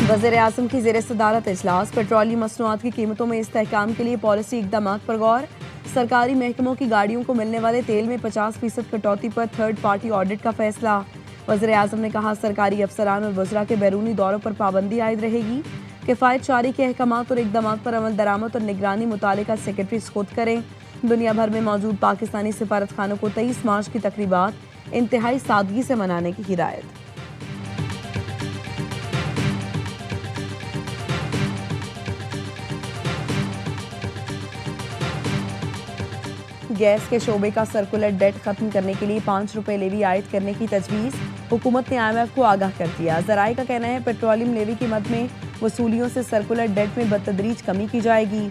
वज़ीर-ए-आज़म की ज़ेर-ए-सदारत इजलास। पेट्रोलियम मसनूआत की कीमतों में इस्तेहकाम के लिए पॉलिसी इक़दामात पर गौर। सरकारी महकमों की गाड़ियों को मिलने वाले तेल में 50% कटौती पर थर्ड पार्टी ऑडिट का फैसला। वज़ीर-ए-आज़म ने कहा, सरकारी अफसरान और वज़रा के बैरूनी दौरों पर पाबंदी आयद रहेगी। किफ़ायत जारी के अहकामात और इक़दामात पर अमल दरामद और निगरानी मुतालिका सेक्रेटरीज खुद करें। दुनिया भर में मौजूद पाकिस्तानी सिफारतखानों को 23 मार्च की तकरीबात इंतहाई सादगी से मनाने की हिदायत। गैस के शोबे का सर्कुलर डेट खत्म करने के लिए 5 रुपए लेवी आयद करने की तजवीज़। हुकूमत ने IMF को आगाह कर दिया। ज़राए का कहना है, पेट्रोलियम लेवी की मद में वसूलियों से सर्कुलर डेट में बतदरीज कमी की जाएगी।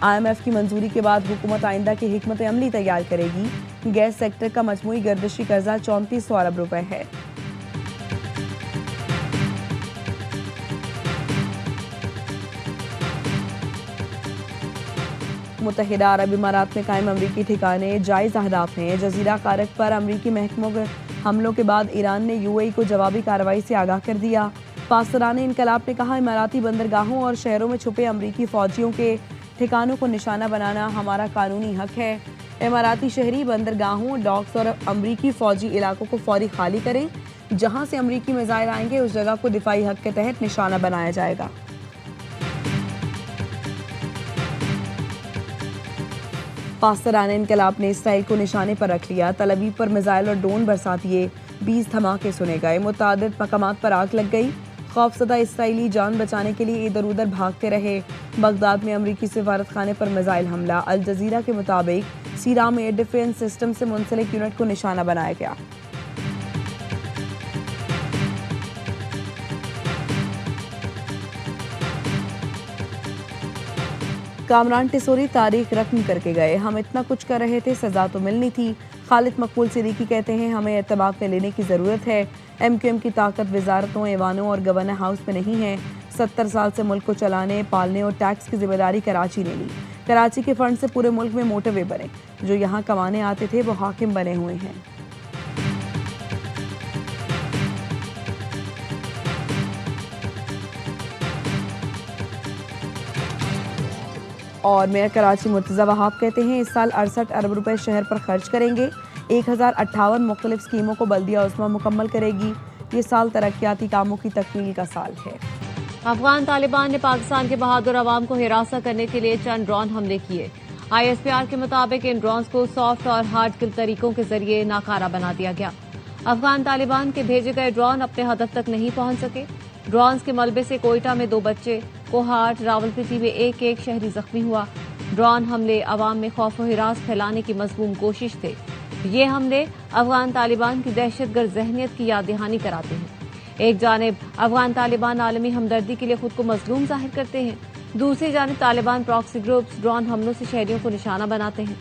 IMF की मंजूरी के बाद हुकूमत आइंदा की हिकमत अमली तैयार करेगी। गैस सेक्टर का मजमूई गर्दिशी कर्जा 3400 अरब रुपए है। मुत्तहिदा अरब इमारात में कायम अमरीकी ठिकाने जायज़ अहदाफ हैं। जजीरा कारक पर अमरीकी महकमों के हमलों के बाद ईरान ने UAE को जवाबी कार्रवाई से आगाह कर दिया। पासदाराने इनकलाब ने कहा, इमाराती बंदरगाहों और शहरों में छुपे अमरीकी फौजियों के ठिकानों को निशाना बनाना हमारा कानूनी हक है। इमाराती शहरी बंदरगाहों, डॉक्स और अमरीकी फौजी इलाकों को फौरी खाली करें। जहां से अमरीकी मिसाइल आएंगे उस जगह को दिफाई हक के तहत निशाना बनाया जाएगा। पासदाराने इनकलाब ने इसराइल को निशाने पर रख लिया। तल अवीव पर मिसाइल और ड्रोन बरसा दिए। 20 धमाके सुने गए। मुतादिद मकामात पर आग लग गई। खौफजदा इसराइली जान बचाने के लिए इधर उधर भागते रहे। बगदाद में अमरीकी सिफारतखाने पर मिसाइल हमला। अल जजीरा के मुताबिक सीराम एयर डिफेंस सिस्टम से मुंसलिक यूनिट को निशाना बनाया गया। कामरान टिसोरी तारीख रकम करके गए। हम इतना कुछ कर रहे थे, सजा तो मिलनी थी। खालिद मकबूल सिद्दीकी कहते हैं, हमें एतमाद में लेने की ज़रूरत है। MQM की ताकत वजारतों, ऐवानों और गवर्नर हाउस में नहीं है। 70 साल से मुल्क को चलाने, पालने और टैक्स की जिम्मेदारी कराची ने ली। कराची के फंड से पूरे मुल्क में मोटरवे बने। जो यहाँ कमाने आते थे वो हाकिम बने हुए हैं। और मेयर कराची मुर्तज़ा वहाब कहते हैं, इस साल 68 अरब रुपए शहर पर खर्च करेंगे। 1058 मुख्तलिफ स्कीमों को बल्दिया उस्मा मुकम्मल करेगी। ये साल तरक्याती कामों की तकमील का साल है। अफगान तालिबान ने पाकिस्तान के बहादुर अवाम को हिरासा करने के लिए चंद ड्रोन हमले किए। ISPR के मुताबिक इन ड्रोन्स को सॉफ्ट और हार्ड किल तरीकों के जरिए नाकारा बना दिया गया। अफगान तालिबान के भेजे गए ड्रोन अपने हदफ तक नहीं पहुंच सके। ड्रोन्स के मलबे से कोयटा में 2 बच्चे, कोहाट, रावलपिंडी में एक शहरी जख्मी हुआ। ड्रोन हमले अवाम में खौफ व हिरास फैलाने की मज़मूम कोशिश थे। ये हमले अफगान तालिबान की दहशतगर्द जहनियत की याद दहानी कराते हैं। एक जानिब अफगान तालिबान आलमी हमदर्दी के लिए खुद को मजलूम जाहिर करते हैं, दूसरी जानिब तालिबान प्रॉक्सी ग्रुप्स ड्रोन हमलों से शहरियों को निशाना बनाते हैं।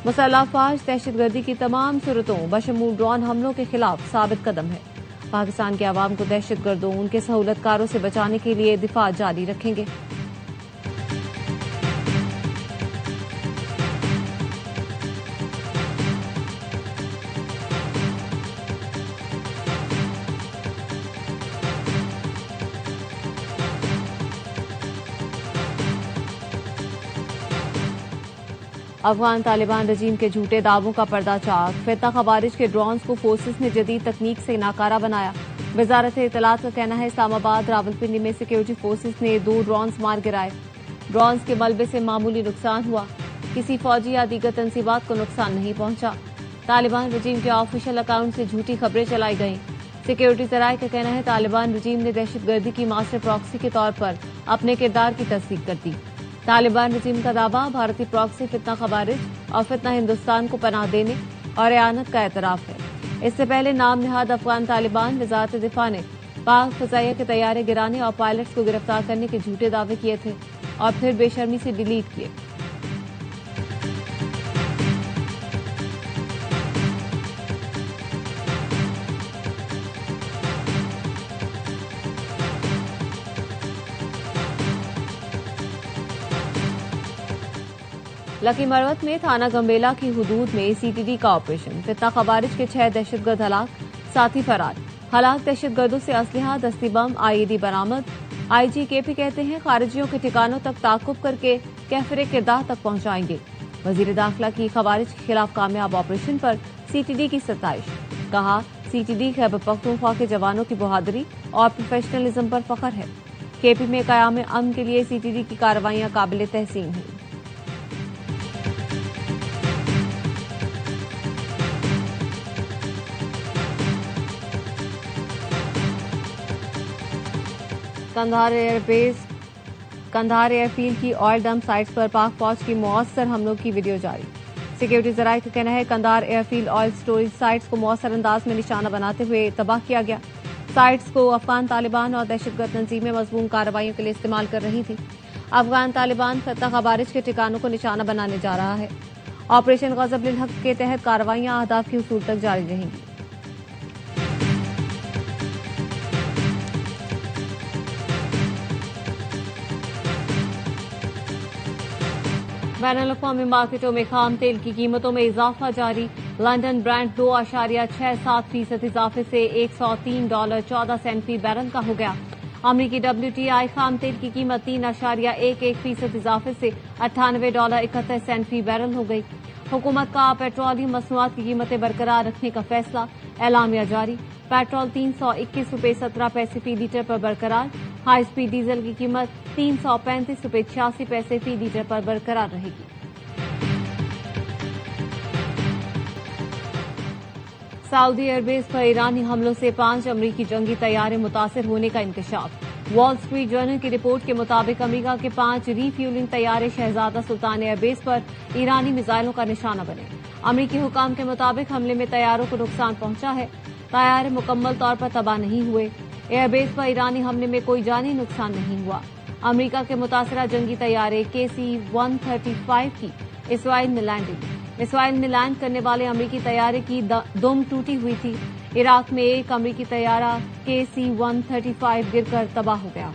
मुसल्लह अफवाज दहशतगर्दी की तमाम सूरतों बशमूल ड्रोन हमलों के खिलाफ साबित कदम है। पाकिस्तान के अवाम को दहशतगर्दों, उनके सहूलतकारों से बचाने के लिए दिफा जारी रखेंगे। अफगान तालिबान रजीम के झूठे दावों का पर्दाचाक। फितना खवारिज के ड्रोन्स को फोर्सेस ने जदीद तकनीक से नाकारा बनाया। वजारत इत्तलात का कहना है, इस्लामाबाद रावलपिंडी में सिक्योरिटी फोर्सेस ने 2 ड्रोन्स मार गिराए। ड्रोन्स के मलबे से मामूली नुकसान हुआ। किसी फौजी या दीगर तंसीबात को नुकसान नहीं पहुंचा। तालिबान रजीम के ऑफिशियल अकाउंट से झूठी खबरें चलाई गईं। सिक्योरिटी जराये का कहना है, तालिबान रजीम ने दहशतगर्दी की मास्टर प्रॉक्सी के तौर पर अपने किरदार की तस्दीक कर दी। तालिबान रजीम का दावा भारतीय प्रॉक्सी फितना खवारिज और फितना हिंदुस्तान को पनाह देने और एआनत का एतराफ है। इससे पहले नाम निहाद अफगान तालिबान वजारत दिफा ने पाक फजाइया के तैयारे गिराने और पायलट्स को गिरफ्तार करने के झूठे दावे किए थे और फिर बेशर्मी से डिलीट किए। लकी मरवत में थाना गंबेला की हुदूद में CTD का ऑपरेशन। फितना खवारिज के 6 दहशतगर्द हलाक, साथी फरार। हलाक दहशतगर्दों से असलहा, दस्ती बम, IED बरामद। IG KP कहते हैं खारिजियों के ठिकानों तक ताकुब करके कैफरे किरदार तक पहुंचाएंगे। वजीर दाखिला की खवारिज के खिलाफ कामयाब ऑपरेशन पर CTD की सताइश। कहा CTD खैबर पख्तूनख्वा के जवानों की बहादुरी और प्रोफेशनलिज्म पर फख्र है। KP में क़याम अमन के लिए CTD की कार्रवाइयां काबिल तहसीन हैं। कंधार एयरफील्ड की ऑयल डंप साइट्स पर पाक फौज की मौसर हमलों की वीडियो जारी। सिक्योरिटी जराये का कहना है Kandahar airfield oil storage sites को मौसर अंदाज में निशाना बनाते हुए तबाह किया गया। साइट्स को अफगान तालिबान और दहशतगर्द तंजीमें मजबून कार्रवाइयों के लिए इस्तेमाल कर रही थी। अफगान तालिबान फतह खवारिज के ठिकानों को निशाना बनाने जा रहा है। ऑपरेशन गजब लिल हक के तहत कार्रवाइयां अहदाफ की हुसूल तक जारी रहेंगी। बैनुल-अक़वामी मार्केटों में खाम तेल की कीमतों में इजाफा जारी। लंदन ब्रांड 2.67% इजाफे से $103.14 फी बैरल का हो गया। अमरीकी WTI खाम तेल की कीमत 3.11% इजाफे से $98.71 फी बैरल हो गई। हुकूमत का पेट्रोलियम मसनूआत की कीमतें बरकरार रखने का फैसला, एलामिया जारी। पेट्रोल $321.17 फी लीटर पर बरकरार। हाई स्पीड डीजल की कीमत $335.86 फी लीटर पर बरकरार रहेगी। सऊदी एयरबेस पर ईरानी हमलों से 5 अमरीकी जंगी तैयारे मुतासिर होने का इंकशाफ। वॉल स्ट्रीट जर्नल की रिपोर्ट के मुताबिक अमरीका के 5 रीफ्यूलिंग तैयारे शहजादा सुल्तान एयरबेस पर ईरानी मिसाइलों का निशाना बने। अमरीकी हुकाम के मुताबिक हमले में तैयारों को नुकसान पहुंचा है। तैयारे मुकम्मल तौर पर तबाह नहीं हुए। एयरबेस पर ईरानी हमले में कोई जानी नुकसान नहीं हुआ। अमरीका के मुतासरा जंगी तैयारे KC-135 की इसराइल में लैंडिंग। इसराइल में लैंड करने वाले अमरीकी तैयारे की दुम टूटी हुई थी। इराक में एक अमरीकी तैयारा KC-135 गिरकर तबाह हो गया।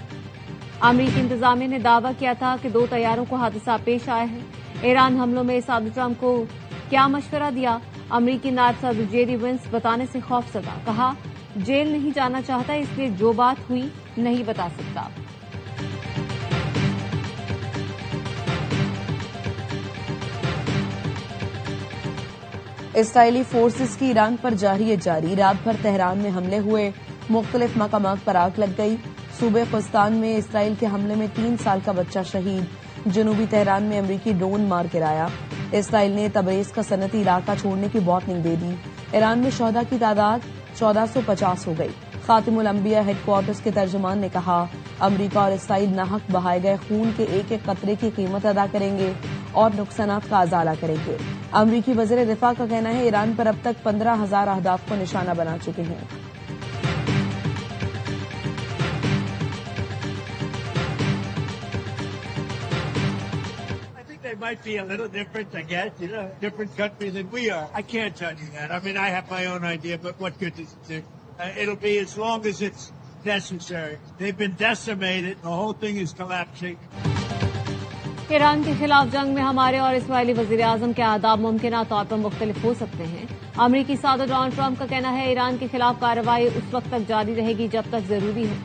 अमरीकी इंतजामिया ने दावा किया था कि 2 तैयारों को हादसा पेश आया है। ईरान हमलों में सऊदी ट्रंप को क्या मशवरा दिया? अमरीकी नायब सदर JD Vance बताने से खौफजदा। कहा जेल नहीं जाना चाहता, इसलिए जो बात हुई नहीं बता सकता। इसराइली फोर्सेस की ईरान पर जारी रात भर तेहरान में हमले हुए। मुख्तलिफ मकामात पर आग लग गई। सूबे खुस्तान में इसराइल के हमले में 3 साल का बच्चा शहीद। जनूबी तेहरान में अमरीकी ड्रोन मार गिराया। इसराइल ने तबरेज का सनती इलाका छोड़ने की वार्निंग दे दी। ईरान में शोहदा की तादाद 1450 हो गई। खातिमुल अंबिया हेडक्वार्टर्स के तर्जुमान ने कहा अमरीका और इसराइल नाहक बहाए गए खून के एक एक कतरे की कीमत अदा करेंगे और नुकसानात का अजाला करेंगे। अमरीकी वज़ीर दिफा का कहना है ईरान पर अब तक 15,000 अहदाफ को निशाना बना चुके हैं। They might be a little different, I guess, different country than we are. I can't tell you that. I mean, I have my own idea, but what good does it do? It'll be as long as it's necessary. They've been decimated. The whole thing is collapsing. Iran के खिलाफ जंग में हमारे और Israeli वजीर आजम के आदाब मुमकिन तौर पर मुख्तलिफ हो सकते हैं। अमरीकी सदर डोनाल्ड ट्रंप का कहना है ईरान के खिलाफ कार्रवाई उस वक्त तक जारी रहेगी जब तक जरूरी हो।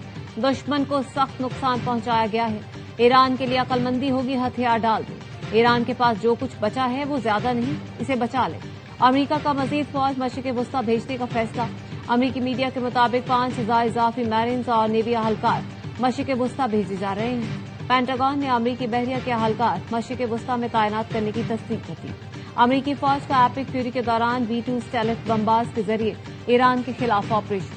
दुश्मन को सख्त नुकसान पहुंचाया गया है। ईरान के लिए अक्लमंदी होगी हथियार डाल दें। ईरान के पास जो कुछ बचा है वो ज्यादा नहीं, इसे बचा ले। अमरीका का मजीद फौज मशरिक वस्ता भेजने का फैसला। अमरीकी मीडिया के मुताबिक 5,000 इजाफी मैरिन्स और नेवी अहलकार मशरिक वस्ता भेजे जा रहे हैं। पेंटागन ने अमरीकी बहरिया के अहलकार मशरिक वस्ता में तैनात करने की तस्दीक कर दी। अमरीकी फौज का एपिक फ्यूरी के दौरान B-2 स्टेल्थ बमबाज के जरिए ईरान के खिलाफ ऑपरेशन।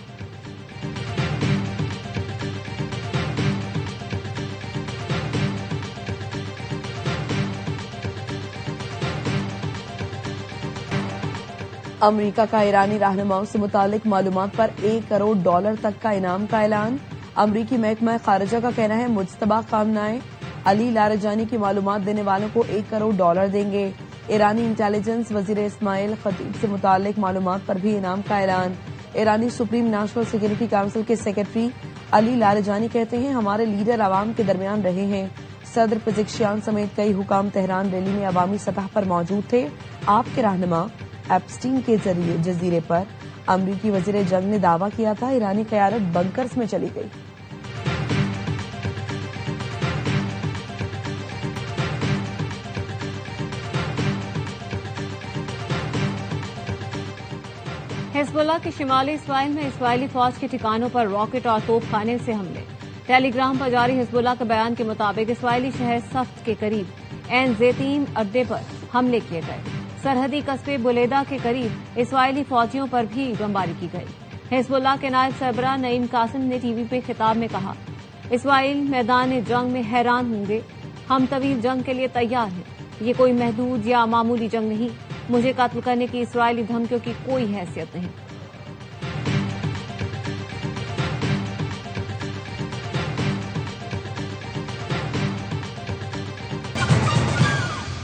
अमरीका का ईरानी रहनुमाओं से मुतालिक मालूमात पर $1 करोड़ तक का इनाम का ऐलान। अमरीकी महकमा खारजा का कहना है मुजतबा खामनाए अली लारजानी की मालूमात देने वालों को $1 करोड़ देंगे। ईरानी इंटेलिजेंस वजीर इस्माइल खतीब से मुतालिक मालूमात पर भी इनाम का ऐलान। ईरानी सुप्रीम नेशनल सिक्योरिटी काउंसिल के सेक्रेटरी अली लारजानी कहते हैं हमारे लीडर अवाम के दरमियान रहे हैं। सदर पेज़ेश्कियान समेत कई हुकाम तेहरान रैली में अवामी सतह पर मौजूद थे। आपके रहनुमा एप्स्टीन के जरिए जजीरे पर अमरीकी वजीर जंग ने दावा किया था ईरानी क़यादत बंकर्स में चली गई। हिजबुल्लाह के शिमाली इसराइल में इसराइली फौज के ठिकानों पर रॉकेट और तोपखाने से हमले। टेलीग्राम पर जारी हिजबुल्लाह के बयान के मुताबिक इसराइली शहर सफ्त के करीब एन ज़ैतीम अड्डे पर हमले किए गए। सरहदी कस्बे बुलेदा के करीब इसराइली फौजियों पर भी बमबारी की गई। हिजबुल्लाह के नायब सरबराह नईम कासिम ने टीवी पे खिताब में कहा, इसराइल मैदान जंग में हैरान होंगे, हम तवील जंग के लिए तैयार हैं। ये कोई महदूद या मामूली जंग नहीं, मुझे कत्ल करने की इसराइली धमकियों की कोई हैसियत नहीं।